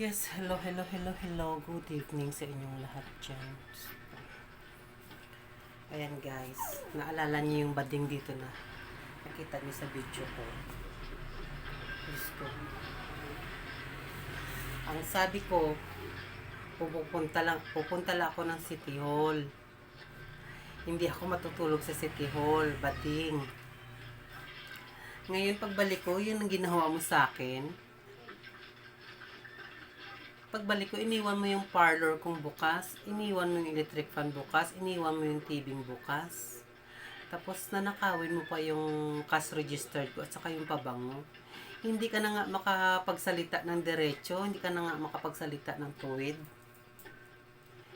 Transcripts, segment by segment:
Yes, hello, hello, hello, hello. Good evening sa inyong lahat dyan. Ayan guys, naalala niyo yung bading dito na nakita niyo sa video ko. Diyos ko. Ang sabi ko, pupunta lang ako ng City Hall. Hindi ako matutulog sa City Hall, bading. Ngayon pagbalik ko, yun ang ginawa mo sa akin. Pagbalik ko, iniwan mo yung parlor kong bukas, iniwan mo yung electric fan bukas, iniwan mo yung TV bukas. Tapos nanakawin mo pa yung cash registered ko at saka yung pabango. Hindi ka na nga makapagsalita ng diretso, hindi ka na nga makapagsalita ng tuwid.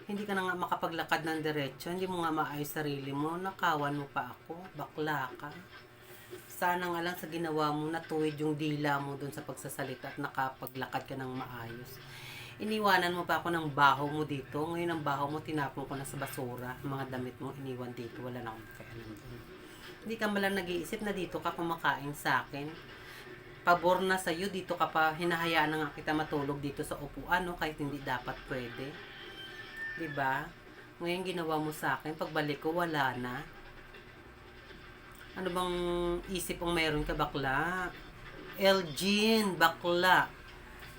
Hindi ka na nga makapaglakad ng diretso, hindi mo nga maayos sarili mo, nakawan mo pa ako, bakla ka. Sana nga lang sa ginawa mo, natuwid yung dila mo dun sa pagsasalita at nakapaglakad ka ng maayos. Iniwanan mo pa ako ng baho mo dito. Ngayon ang baho mo, tinapon ko na sa basura. Mga damit mo, iniwan dito. Wala na akong kailan dun. Hindi ka malang nag-iisip na dito ka kumakain sa akin. Pabor na sa'yo, dito ka pa, hinahayaan na nga kita matulog dito sa upuan, no? Kahit hindi dapat pwede. Diba? Ngayon ginawa mo sa akin, pagbalik ko, wala na. Ano bang isip ang meron ka, bakla? Elgin, bakla.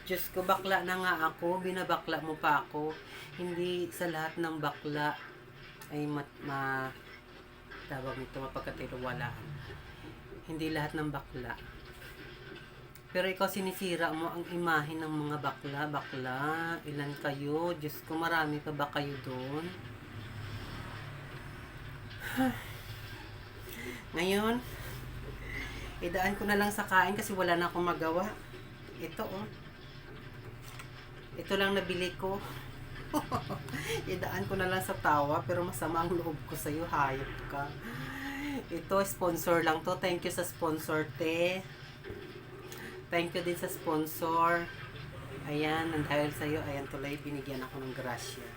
Diyos ko, bakla na nga ako, binabakla mo pa ako. Hindi sa lahat ng bakla ay tawag nito, mapagkatiwalaan. Hindi lahat ng bakla. Pero ikaw sinisira mo ang imahe ng mga bakla. Bakla, ilan kayo? Diyos ko, marami pa ba kayo doon? Ngayon, idaan ko na lang sa kain kasi wala na akong magawa. Ito oh. Ito lang nabili ko. Idaan ko na lang sa tawa pero masama ang loob ko sa'yo. Hayop ka. Ito, sponsor lang to. Thank you sa sponsor, te. Thank you din sa sponsor. Ayan, dahil sa'yo, ayan tuloy, binigyan ako ng grasya.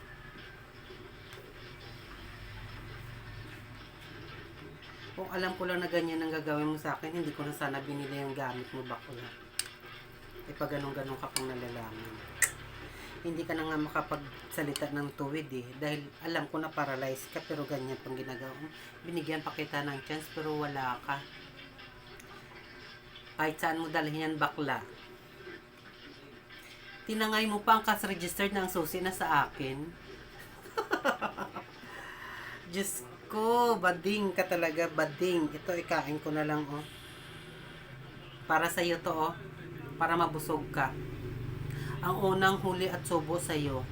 Kung alam ko lang na ganyan ang gagawin mo sa akin, hindi ko na sana binili yung gamit mo, bakula. E pag ganun-ganun ka pang nalalaman. Hindi ka na nga makapagsalita ng tuwid eh. Dahil alam ko na paralyzed ka pero ganyan pang ginagawa mo. Binigyan pa kita ng chance pero wala ka. Kahit saan mo dalhin yan, bakla. Tinangay mo pa ang cash registered ng susi na sa akin. Diyos ko, bading ka talaga, bading. Ito, ikain ko na lang oh. Para sa'yo to oh. Para mabusog ka. Ang unang huli at subo sa'yo.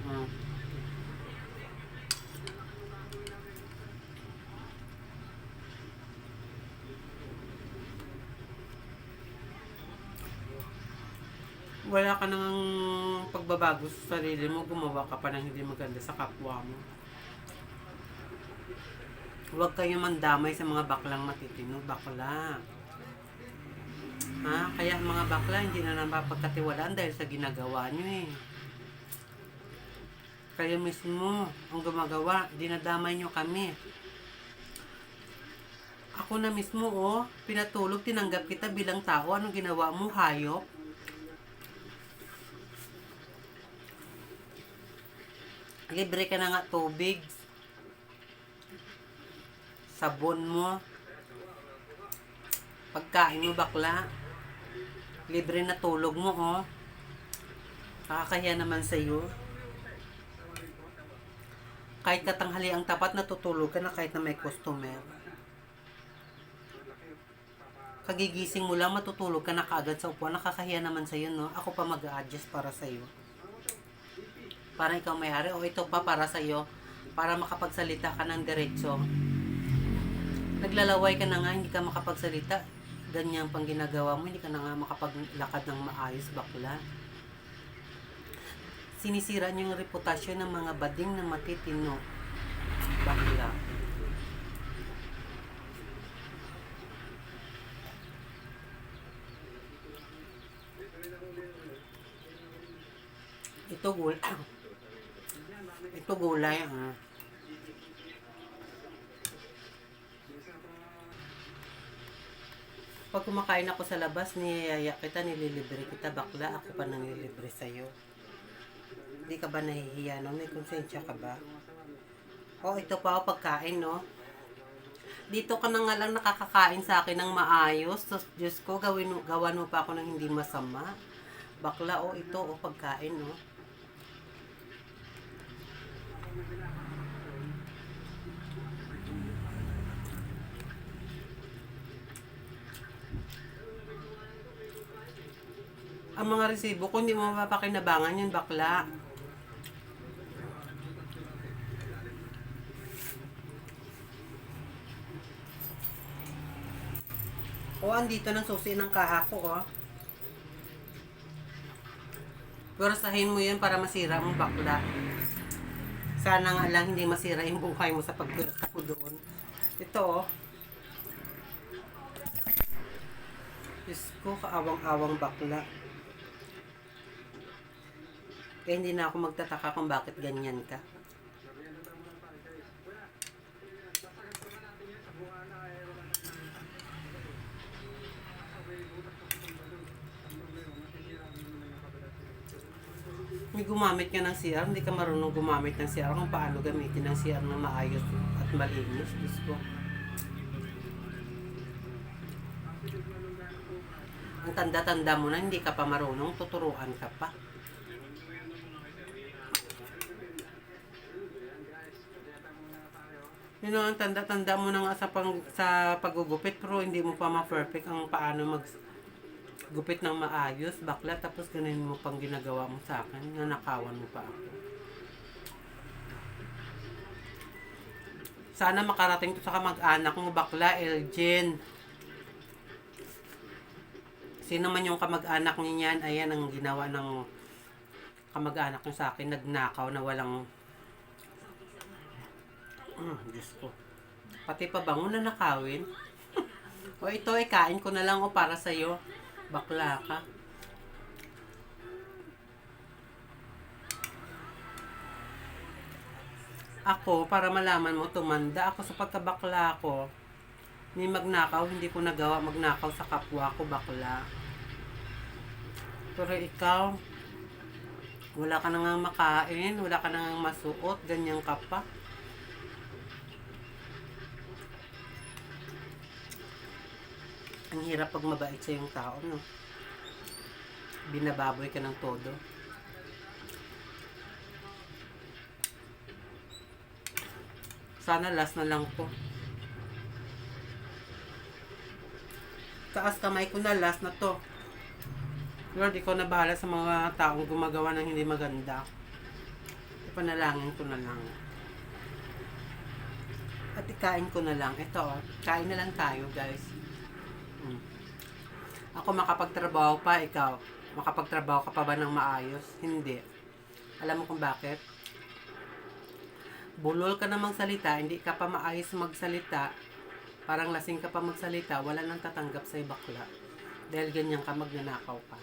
Wala ka nang pagbabago sa sarili mo, gumawa ka pa ng hindi maganda sa kapwa mo. Huwag kayong mandamay sa mga baklang matitino, bakla. Ha? Kaya mga bakla hindi na napapagkatiwalaan dahil sa ginagawa nyo eh. Kayo mismo ang gumagawa, dinadamay nyo kami. Ako na mismo oh, pinatulog, tinanggap kita bilang tao. Anong ginawa mo, hayop? Libre ka na nga tubig. Sabon mo. Pagkain mo, bakla. Libre na tulog mo, oh. Nakakahiya naman sa'yo. Kahit katanghali ang tapat, natutulog ka na kahit na may customer. Kagigising mo lang, matutulog ka na kaagad sa upuan. Nakakahiya naman sa'yo, no? Ako pa mag-a-adjust para sa'yo. Para ikaw may-ari. O ito pa para sa'yo. Para makapagsalita ka ng diretso. Naglalaway ka na nga, hindi ka makapagsalita. Ganyan pang ginagawa mo, hindi ka na nga makapaglakad ng maayos, bakla. Sinisira niyo yung reputasyon ng mga bading na matitino, bakla. Ito gulay. Ito gulay, Pag kumakain ako sa labas, niyayaya kita, nililibre kita, bakla. Ako pa nang nililibre sa'yo. Di ka ba nahihiya, no? May konsensya ka ba? Oh, ito pa ako pagkain, no? Dito ka na nga lang nakakakain sa akin ng maayos. Tapos, Diyos ko, gawan mo pa ako ng hindi masama. Bakla, oh, ito, oh, pagkain, no? Ang mga resibo ko, hindi mo mapapakinabangan yun, bakla. O, andito ng susi ng kaha ko, oh. Purasahin mo yan para masira mo, bakla. Sana nga lang hindi masira yung buhay mo sa pagpursa ko doon. Ito, oh. Diyos ko, kaawang-awang bakla. Kaya hindi na ako magtataka kung bakit ganyan ka. May gumamit ka ng CR, hindi ka marunong gumamit ng CR kung paano gamitin ng CR na maayos at malinis. Diyos ko. Ang tanda-tanda mo na, hindi ka pa marunong, tuturuan ka pa. Yun ang tanda-tanda mo na nga sa paggugupit, pero hindi mo pa ma-perfect ang paano gupit ng maayos, bakla, tapos ganun mo pang ginagawa mo sa akin, nanakawan mo pa ako. Sana makarating to sa kamag-anak mo, bakla, Elgin. Sino man yung kamag-anak niyan, ayan ang ginawa ng kamag-anak niya sa akin, nagnakaw na walang Diyos ko. Pati pa bango na nakawin. O ito, kain ko na lang o para sa'yo. Bakla ka. Ako, para malaman mo, tumanda ako sa pagkabakla ko. May magnakaw, hindi ko nagawa magnakaw sa kapwa ko, bakla. Pero ikaw, wala ka na nga makain, wala ka na nga masuot, ganyan ka pa. Ang hirap pag mabait sa yung tao, no? Binababoy ka ng todo. Sana last na lang to. Taas kamay ko na, last na to. Lord, ikaw na bahala sa mga taong gumagawa ng hindi maganda. Ipanalangin ko na lang. At ikain ko na lang. Ito, oh, kain na lang tayo, guys. Ako makapagtrabaho pa, ikaw. Makapagtrabaho ka pa ba ng maayos? Hindi. Alam mo kung bakit? Bulol ka na magsalita, hindi ka pa maayos magsalita, parang lasing ka pa magsalita, wala nang tatanggap sa'yo, bakla. Dahil ganyan ka, magnanakaw pa.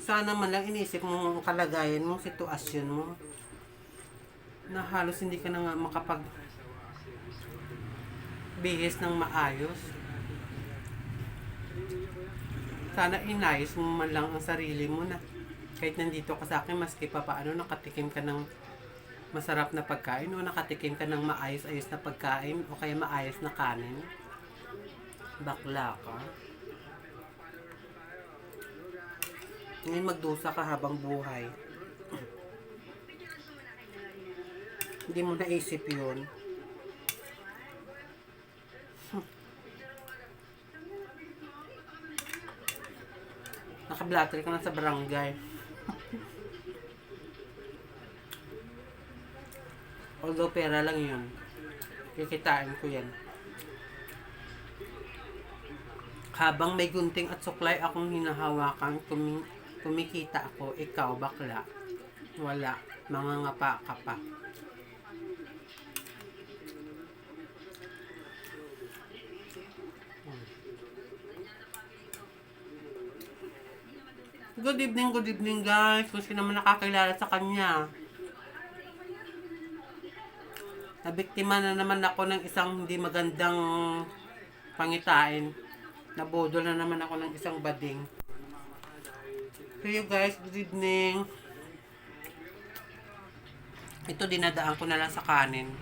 Sana man lang inisip mo ang kalagayan mo, sitwasyon mo, na halos hindi ka na nga bihis ng maayos. Sana inayos mo man lang ang sarili mo na kahit nandito ka sa akin, maski pa paano nakatikim ka ng masarap na pagkain o nakatikim ka ng maayos-ayos na pagkain o kaya maayos na kanin. Bakla ka. Ngayon magdusa ka habang buhay. Hindi mo naisip yun. Naka-blatter ka na sa barangay. Although pera lang yun. Kikitain ko yan. Habang may gunting at suklay akong hinahawakan, kumikita ako. Ikaw, bakla. Wala. Mangangapa ka pa. Good evening guys. Kung sino man nakakilala sa kanya. Nabiktima na naman ako ng isang hindi magandang pangitain. Nabodol na naman ako ng isang bading. So you guys, good evening. Ito dinadaan ko na lang sa kanin.